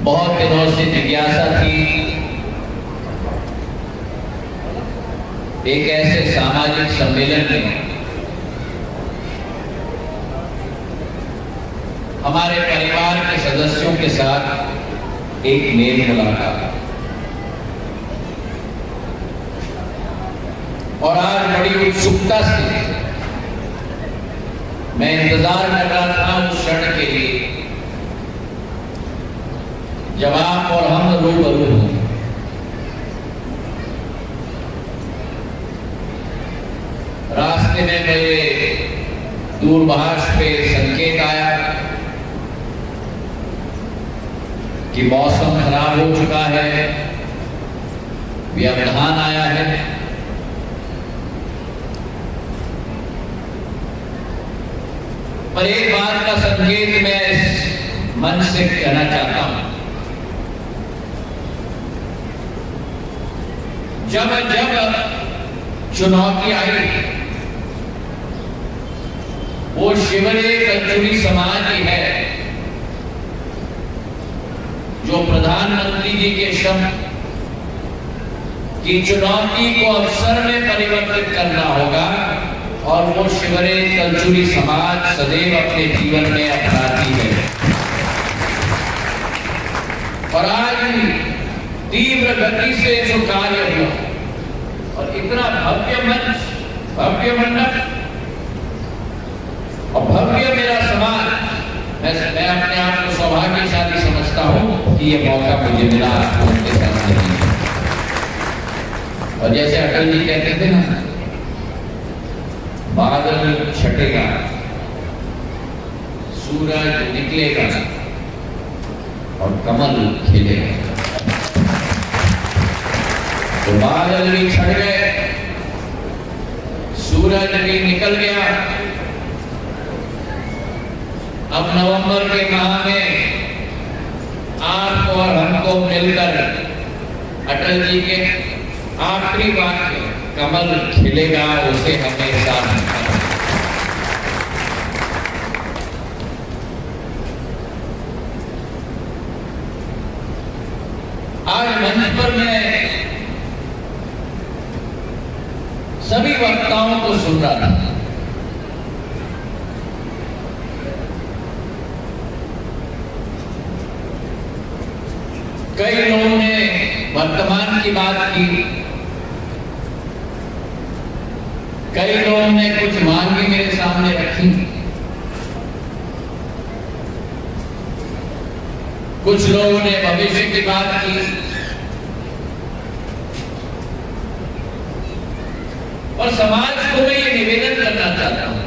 बहुत दिनों से जिज्ञासा थी एक ऐसे सामाजिक सम्मेलन में हमारे परिवार के सदस्यों के साथ एक मेल मुलाकात, और आज बड़ी उत्सुकता से मैं इंतजार कर रहा था उस क्षण के लिए जब आप और हम रूबरू हों। रास्ते में मेरे दूरभाष पे संकेत आया कि मौसम खराब हो चुका है, व्यवधान आया है। पर एक बात का संकेत मैं इस मन से कहना चाहता हूं, जब जब चुनौती आई वो शिवरे कल्चुरी समाज ही है जो प्रधानमंत्री जी के शब्द की चुनौती को अवसर में परिवर्तित करना होगा, और वो शिवरे कल्चुरी समाज सदैव अपने जीवन में अपनाती है। और आज तीव्र गति से जो कार्य हुआ और इतना भव्य मंच, भव्य मंडप और भव्य मेरा समाज, मैं अपने आप को सौभाग्यशाली समझता हूं कि ये मौका मुझे मिला उनके साथ नहीं। और जैसे अटल जी कहते थे ना, बादल छटेगा, सूरज निकलेगा और कमल खिलेगा। तो बादल भी छट गए, सूरज भी निकल गया। अब नवंबर के माह में आपको और हमको मिलकर अटल जी के आखिरी वाक्य कमल खिलेगा उसे हमें साथ। आज मंच पर मैं सभी वक्ताओं को सुन रहा था। कई लोगों ने वर्तमान की बात की, कई लोगों ने कुछ मांगे मेरे सामने रखी, कुछ लोगों ने भविष्य की बात की, और समाज को मैं ये निवेदन करना चाहता हूं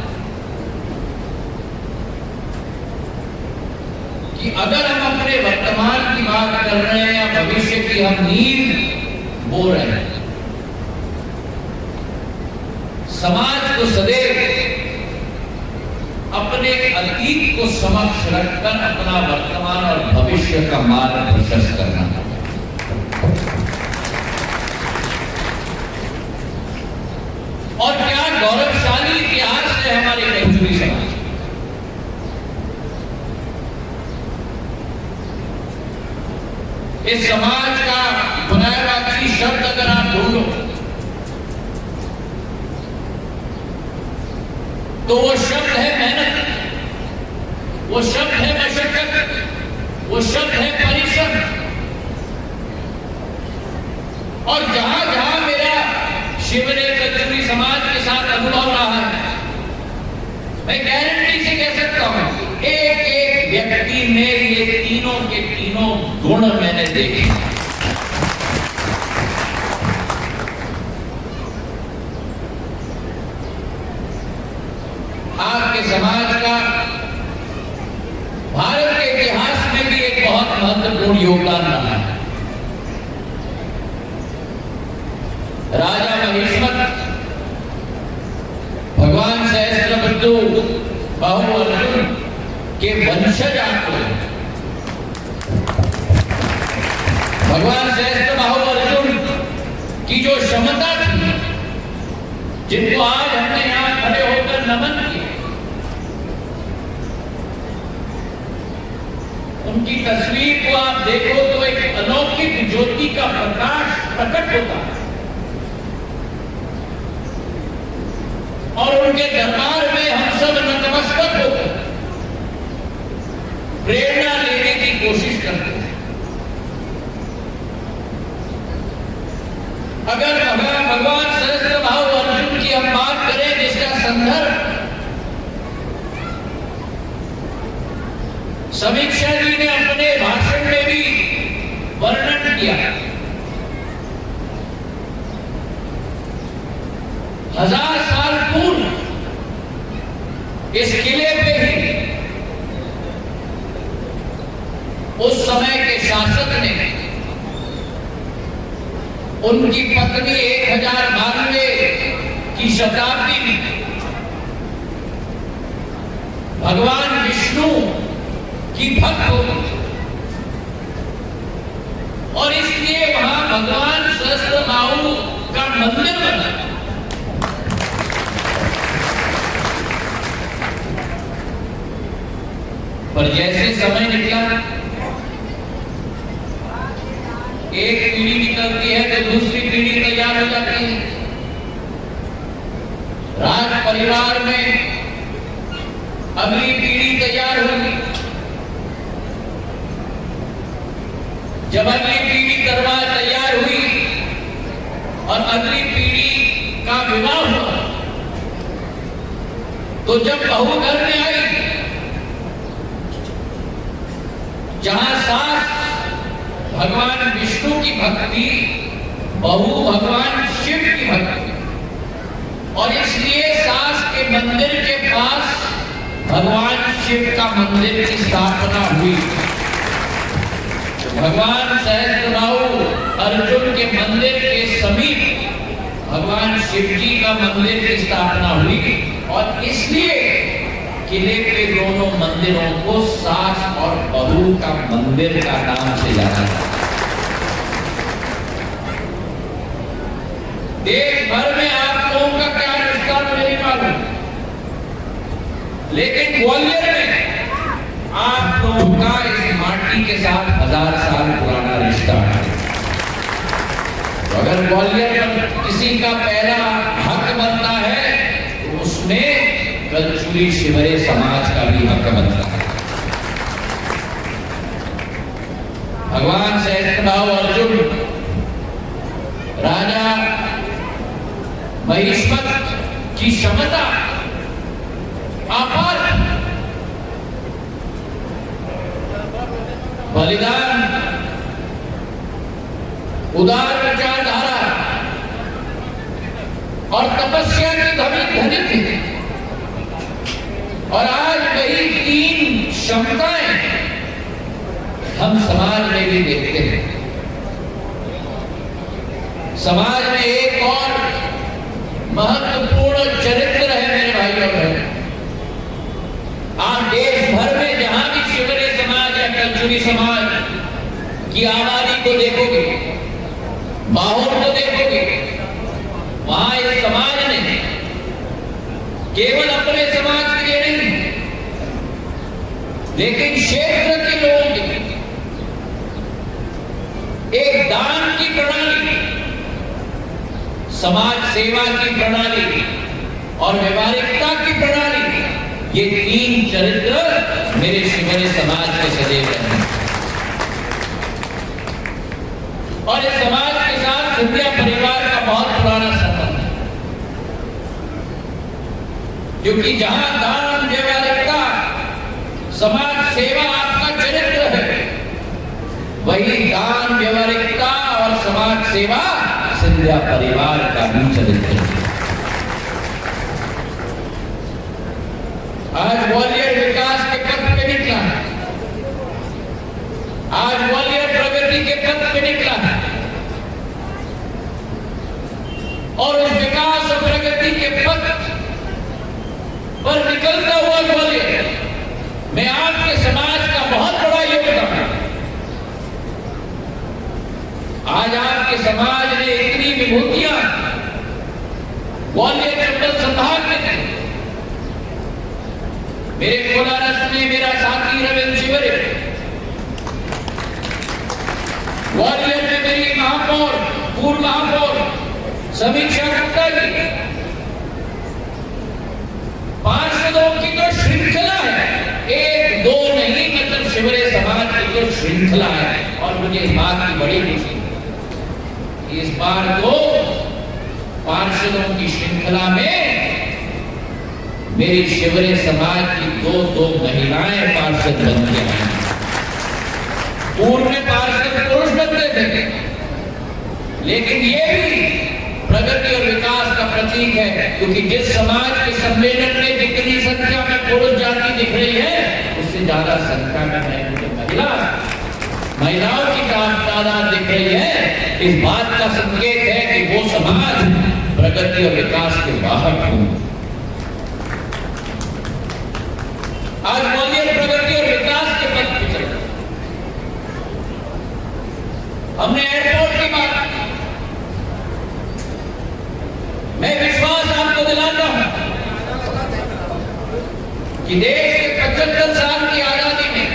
कि अगर हम अपने वर्तमान की बात कर रहे हैं या भविष्य की हम नींव बो रहे हैं, समाज को सदैव अपने अतीत को समक्ष रखकर अपना वर्तमान और भविष्य का मार्ग प्रशस्त करना। और क्या गौरवशाली इतिहास है हमारे कल्चुरी समाज। इस समाज का बुनियादी शब्द अगर आप ढूंढो तो वो शब्द है मेहनत, वो शब्द है मशक्कत, वो शब्द है परिश्रम। और जहां जहां मेरा शिवरे कल्चुरी समाज के साथ अनुभव रहा है, मैं गारंटी से कह सकता हूं एक एक व्यक्ति में ये तीनों के तीनों गुण मैंने देखे। आपके समाज का भारत के इतिहास में भी एक बहुत महत्वपूर्ण योगदान रहा है। राजा महिष्मत, भगवान सहस्त्रबुद्धे बाहु अर्जुन के वंशज आपको, भगवान सहस्त्र बाहु अर्जुन की जो क्षमता थी, जिनको आज हमने यहां खड़े होकर नमन किया, उनकी तस्वीर को आप देखो तो एक अलौकिक ज्योति का प्रकाश प्रकट होता है और उनके दरबार में हम सब नतमस्तक होकर प्रेरणा लेने की कोशिश करते हैं। अगर भगवान सहस्त्रभाव अर्जुन की हम बात करें जिसका संदर्भ समीक्षा जी ने अपने भाषण में भी वर्णन किया, 1000 साल पूर्व इस किले पे ही उस समय के शासक ने उनकी पत्नी 1092 की शताब्दी में भगवान विष्णु की भक्त होगी और इसलिए वहां भगवान सहस्त्रबाहु का मंदिर बना। पर जैसे समय निकला, एक पीढ़ी निकलती है तो दूसरी पीढ़ी तैयार हो जाती है। राज परिवार में अगली पीढ़ी तैयार हुई। जब अगली पीढ़ी दरबार तैयार हुई और अगली पीढ़ी का विवाह हुआ, तो जब बहू घर में आई, जहां सास भगवान विष्णु की भक्ति, बहू भगवान शिव की भक्ति, और इसलिए सास के मंदिर के पास भगवान शिव का मंदिर की स्थापना हुई। भगवान सहस्त्रबाहु अर्जुन के मंदिर के समीप भगवान शिव जी का मंदिर की स्थापना हुई और इसलिए किले के दोनों मंदिरों को सास और बहू का मंदिर का नाम से जाना जाता है। देश भर में आप लोगों का क्या रिश्ता मुझे नहीं मालूम, लेकिन ग्वालियर में आप लोगों का इस माटी के साथ 1000 साल पुराना रिश्ता है। तो अगर ग्वालियर में किसी का पहला हक बनता है तो उसमें कलचुरी शिवरे समाज का भी हक बनता है। भगवान सहस्त्रबाहु अर्जुन राजा महिष्मत की क्षमता अपार, बलिदान, उदार विचारधारा और तपस्या की धनी थी। और आज वही 3 क्षमताएं हम समाज में भी देखते हैं। समाज में एक और महत्वपूर्ण चरित्र है मेरे भाई और बहन। आप देश भर में जहां भी शिवरे समाज या कलचुरी समाज की आबादी को देखोगे, माहौल को देखोगे, वहां इस समाज ने केवल अपने समाज के लिए नहीं, लेकिन क्षेत्र के लोगों के लिए एक दान की प्रणाली, समाज सेवा की प्रणाली और व्यवहारिकता की प्रणाली, ये 3 चरित्र मेरे शिवरे समाज के सदैव रहे। और इस समाज के साथ सिंधिया परिवार का बहुत पुराना संबंध है, क्योंकि जहां दान, व्यवहारिकता, समाज सेवा आपका चरित्र है, वही दान, व्यवहारिकता और समाज सेवा सिंधिया परिवार का भी चरित्र है। आज ग्वालियर विकास के पथ पे निकला है, आज ग्वालियर प्रगति के पथ पे निकला है और उस विकास और प्रगति के पथ पर निकलता हुआ ग्वालियर में आपके समाज का बहुत बड़ा योगदान है। आज आपके समाज ने इतनी विभूतियां ग्वालियर चंबल संभाग में, मेरे कोलारस में मेरा साथी रविंद्र शिवरे ग्वालियर में मेरी महापौर, पूर्व महापौर समीक्षा गुप्ता जी, पार्षदों की तो श्रृंखला है, एक दो नहीं, मतलब शिवरे समाज की तो श्रृंखला है। और मुझे इस बात की बड़ी खुशी है, इस बार तो पार्षदों की श्रृंखला में मेरी शिवरे समाज की दो महिलाएं पार्षद बन गई हैं। पूर्व में पार्षद पुरुष बनते थे, लेकिन ये भी प्रगति और विकास का प्रतीक है, क्योंकि जिस समाज के सम्मेलन में जितनी संख्या में पुरुष जाति दिख रही है, उससे ज्यादा संख्या में महिलाओं की तादाद दिख रही है। इस बात का संकेत है कि वो समाज प्रगति और विकास के वाहक हो। आज ग्वालियर प्रगति और विकास के पथ पे चल रहा। हमने एयरपोर्ट की बात की, मैं विश्वास आपको दिलाता हूं कि देश के 75 साल की आजादी में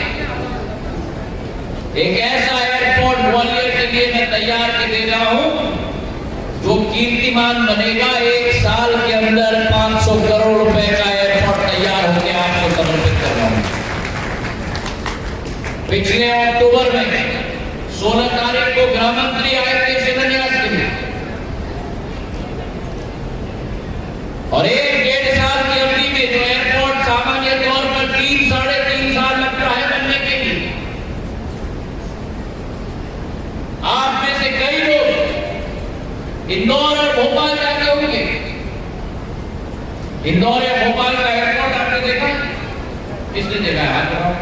एक ऐसा एयरपोर्ट ग्वालियर के लिए मैं तैयार कर दे रहा हूं जो कीर्तिमान बनेगा। एक साल के अंदर 500 करोड़ रुपए का एयरपोर्ट तैयार होकर आपको समर्पित कर रहा हूं। पिछले अक्टूबर में 16 तारीख को गृह मंत्री आए थे शिलान्यास के लिए, और 1-1.5 साल की अवधि में जो एयरपोर्ट सामान्य तौर पर 3-3.5 साल लगता है बनने के लिए, आप में से कई लोग इंदौर और भोपाल जाते होंगे। इंदौर या भोपाल का एयरपोर्ट आपने देखा? किसने देखा है? हाथ उठाओ।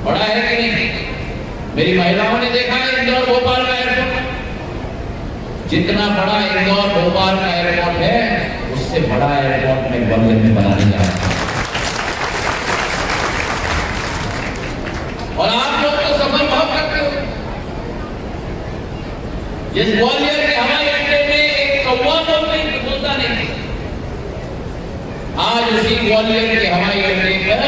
बड़ा है कि नहीं? मेरी महिलाओं ने देखा है इंदौर भोपाल का एयरपोर्ट? जितना बड़ा इंदौर भोपाल का एयरपोर्ट है, उससे बड़ा एयरपोर्ट में ग्वालियर में बनाने जा रहा है। और आप लोग तो सफल बहुत करते हो। जिस ग्वालियर के हवाई अड्डे में एक कौवा बोलता नहीं, आज उसी ग्वालियर के हवाई अड्डे पर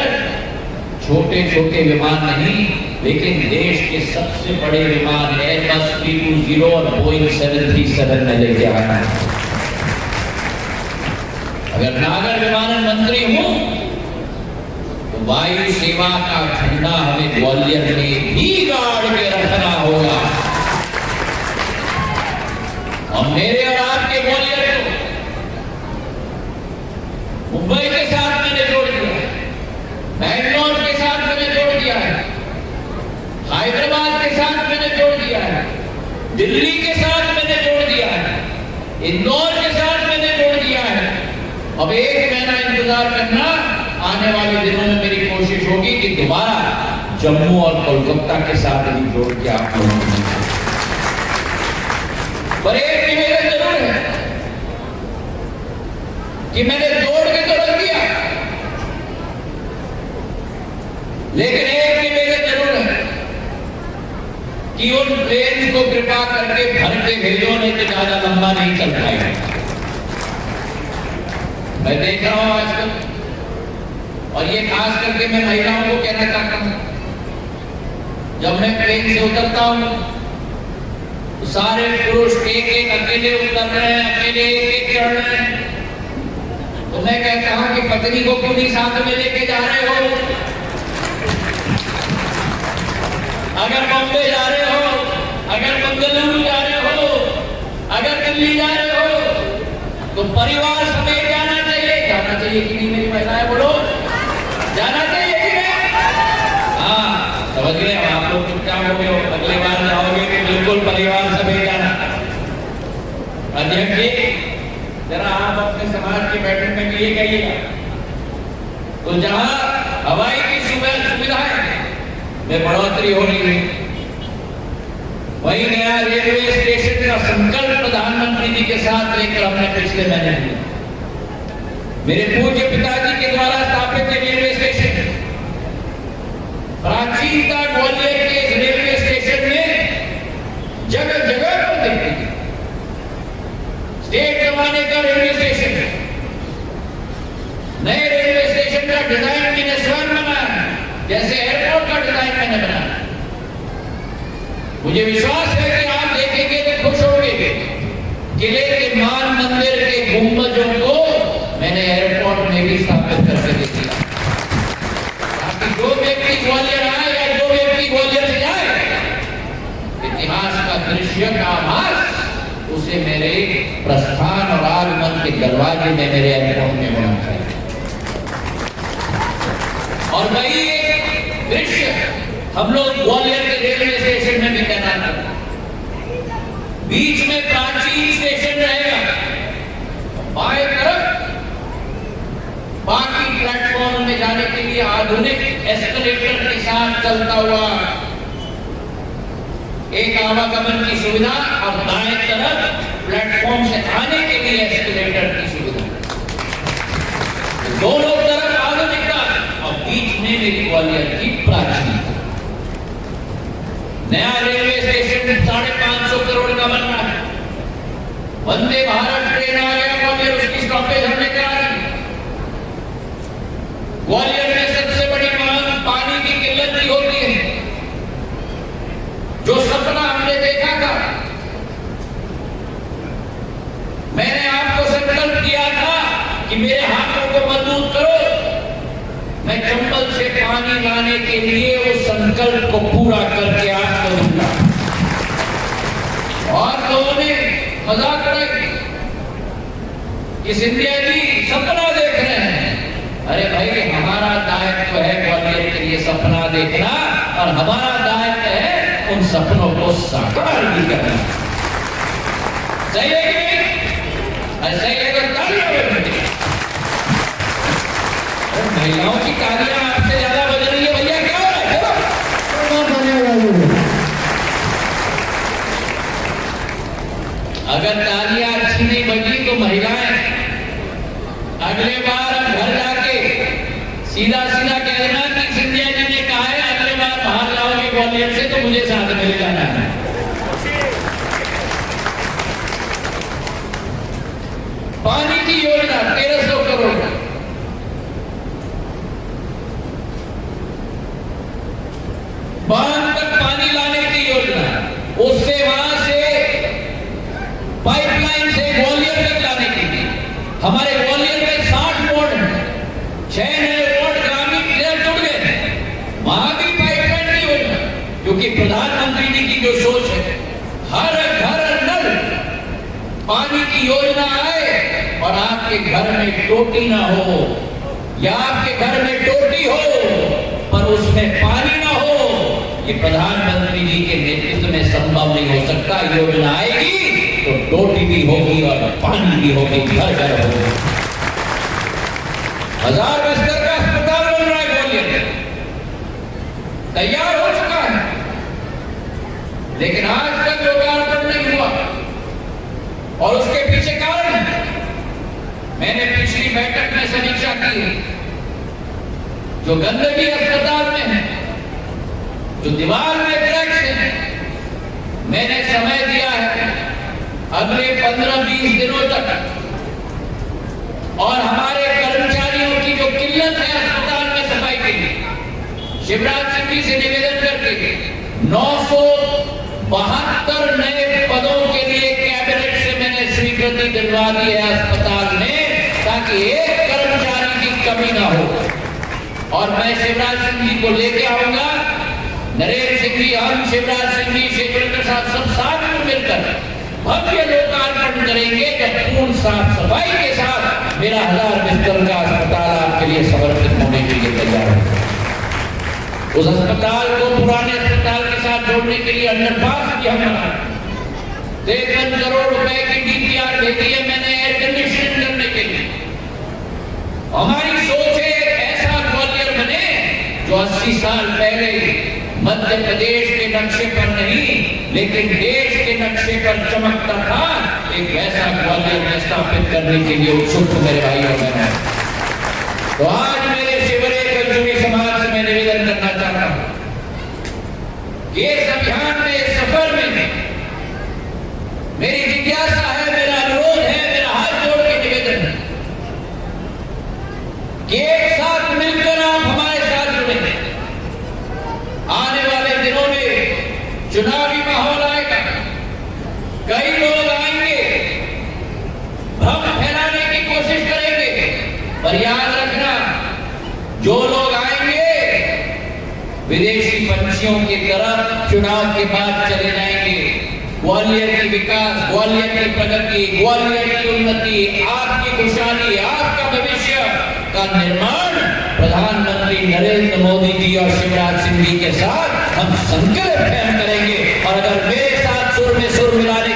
छोटे छोटे विमान नहीं, लेकिन देश के सबसे बड़े विमान एयरबस 320 और बोइंग 737 में लेके आया है। अगर नागर विमानन मंत्री हूं तो वायु सेवा का झंडा हमें ग्वालियर में भी गाड़ के रखना होगा। और मेरे और आपके ग्वालियर को मुंबई के साथ मैंने जोड़ दिया है, बैंगलोर के साथ मैंने जोड़ दिया है, हैदराबाद के साथ मैंने जोड़ दिया है, दिल्ली के साथ मैंने जोड़ दिया है, इंदौर के साथ मैंने जोड़ दिया है। अब 1 महीना इंतजार करना, आने वाले दिनों में मेरी कोशिश होगी कि दोबारा जम्मू और कोलकाता के साथ भी जोड़ के आप लोगों को, पर एक निवेदन जरूर है कि मैंने जोड़ के तो रख दिया, लेकिन एक निवेदन जरूर है कि उन प्लेन को कृपा करके भर के भेजो, नहीं तो ज्यादा लंबा नहीं चल पाएगा। मैं देख रहा हूं आजकल, और ये खास करके मैं महिलाओं को कहना चाहता हूं, जब मैं प्लेन से उतरता हूं तो सारे पुरुष एक एक अकेले उतर रहे हैं, अकेले एक चढ़ रहे हैं, तो मैं कहता हूं कि पत्नी को क्यों नहीं साथ में लेके जा रहे हो? अगर बॉम्बे जा रहे हो, अगर बंगलुरु जा रहे हो, अगर दिल्ली जा रहे हो, तो परिवार समेत जाना चाहिए। जाना चाहिए कि नहीं मेरी महिलाएं? बोलो, जाना चाहिए कि नहीं? हाँ, समझ गए आप लोग। चुपचाप हो गए हो, अगली बार जाओगे तो बिल्कुल परिवार समेत जाना। अध्यक्ष जी, जरा आप अपने समाज की बैठक में ये कहिएगा, तो जहां हवाई की सुविधाएं में बढ़ोतरी हो रही है, वही नया रेलवे स्टेशन का संकल्प प्रधानमंत्री जी के साथ लेकर हमने पिछले महीने लिया। मेरे पूज्य पिताजी के द्वारा स्थापित रेलवे स्टेशन, प्राचीनता ग्वालियर के रेलवे स्टेशन में जगह जगह पर देखते हैं। स्टेट जमाने का रेलवे स्टेशन, नए रेलवे स्टेशन का डिजाइन मैंने स्वयं बनाया, जैसे एयरपोर्ट का डिजाइन मैंने बनाया। मुझे विश्वास है कि आप देखेंगे तो खुश होंगे। किले के मान मंदिर के गुंबजों को मैंने एयरपोर्ट में भी स्थापित करके दे दिया, ताकि जो व्यक्ति ग्वालियर आए या जो व्यक्ति ग्वालियर से जाए, इतिहास का दृश्य का आभास उसे मेरे प्रस्थान और आगमन के दरवाजे में मेरे एयरपोर्ट में होना चाहिए। और वही एक दृश्य हम लोग ग्वालियर के रेलवे स्टेशन में भी तैनात करते हैं। बीच में प्राचीन स्टेशन रहेगा, बाएं तरफ बाकी प्लेटफॉर्म में जाने के लिए आधुनिक एस्केलेटर के साथ चलता हुआ एक आवागमन की सुविधा, और दाएं तरफ प्लेटफॉर्म से आने के लिए एस्केलेटर की सुविधा। दोनों तरफ आधुनिकता और बीच में मेरी ग्वालियर की प्राचीनता। नया रेलवे स्टेशन 550 करोड़ का बन रहा है। वंदे भारत ट्रेन आ गया ग्वालियर, उसकी स्टॉपेज हमने करा दी। ग्वालियर में सबसे बड़ी मांग पानी की किल्लत की होती है। जो सपना हमने देखा था, मैंने आपको संकल्प किया था कि मेरे हाथों को मजबूत करो, मैं चंबल से पानी लाने के लिए उस संकल्प को पूरा करके आप करूंगा। और लोगों ने मजाक उड़ाई कि सिंधिया जी सपना देख रहे हैं। अरे भाई, हमारा दायित्व है ग्वालियर के लिए सपना देखना, और हमारा दायित्व है उन सपनों को साकार भी करना। सही है कि नहीं? सही है तो तालियां बजाइए। महिलाओं की तालियां आपसे ज्यादा बज रही है भैया, क्या हो रहा है? अगर तालियां अच्छी नहीं बजी तो महिलाएं अगले बार घर जाके सीधा सीधा कह देना कि सिंधिया जी ने कहा है अगले बार बाहर लाओगे ग्वालियर से तो मुझे साथ में ले जाना है। पानी की योजना 1300 करोड़, बांध तक पानी लाने की योजना, उससे वहां से पाइपलाइन से ग्वालियर तक लाने की। हमारे ग्वालियर में 60 रोड है, 6 नए रोड ग्रामीण जुड़ गए, वहां भी पाइपलाइन की योजना। क्योंकि प्रधानमंत्री जी की जो सोच है, हर घर नल पानी की योजना आए और आपके घर में टोटी ना हो, या आपके घर में टोटी हो पर उसमें पानी ना हो, ये प्रधानमंत्री जी के नेतृत्व में संभव नहीं हो सकता। योजना आएगी तो टोटी भी होगी और पानी भी होगी, घर घर होगी। 1000 बिस्तर का अस्पताल बन रहा है ग्वालियर, तैयार हो चुका है, लेकिन आज तक लोकार्पण नहीं हुआ। और उसके पीछे कारण मैंने पिछली बैठक में समीक्षा की, जो गंदगी अस्पताल में है, जो दीवार में क्रैक्स है, मैंने समय दिया है अगले 15-20 दिनों तक, और हमारे कर्मचारियों की जो किल्लत है अस्पताल में सफाई के लिए, शिवराज सिंह जी से निवेदन करके 972 नए पदों के लिए कैबिनेट से मैंने स्वीकृति दिलवा दी है अस्पताल में, ताकि एक कर्मचारी की कमी ना हो। और मैं शिवराज सिंह जी को लेके आऊंगा, नरेंद्र सिंह जी, हम शिवराज सिंह जी, शेखर साहब सब साथ में मिलकर भव्य लोकार्पण करेंगे, जब पूर्ण साफ सफाई के साथ मेरा 1000 बिस्तर का अस्पताल आपके लिए समर्पित होने के लिए तैयार है। उस अस्पताल को पुराने अस्पताल के साथ जोड़ने के लिए अंडरपास भी हम बना 53 करोड़ रुपए की डीपीआर भेजी है मैंने एयर कंडीशनिंग करने के लिए। हमारी सोच है ऐसा ग्वालियर बने जो 80 साल पहले मध्य प्रदेश के नक्शे पर नहीं लेकिन देश के नक्शे पर चमकता था, एक ऐसा ग्वालियर में स्थापित करने के लिए उत्सुक मेरे भाई और बहनों। तो आज मेरे शिवरे कल्चुरी समाज से मैं निवेदन करना चाहता हूं कि इस अभियान में, इस सफर में मेरी जिज्ञासा है, मेरा अनुरोध है, मेरा हाथ जोड़ के निवेदन है कि एक साथ मिलकर आप हमारे साथ जुड़े। आने वाले दिनों में चुनावी माहौल आएगा, कई लोग आएंगे, भ्रम फैलाने की कोशिश करेंगे, पर याद रखना जो लोग आएंगे विदेशी पंछियों की तरफ चुनाव के बाद चले जाएंगे। ग्वालियर की विकास, ग्वालियर की प्रगति, ग्वालियर की उन्नति, आपकी खुशहाली, आपका भविष्य का निर्माण प्रधानमंत्री नरेंद्र मोदी जी और शिवराज सिंह जी के साथ हम संकल्प करेंगे। और अगर मेरे साथ सुर में सुर मिलाने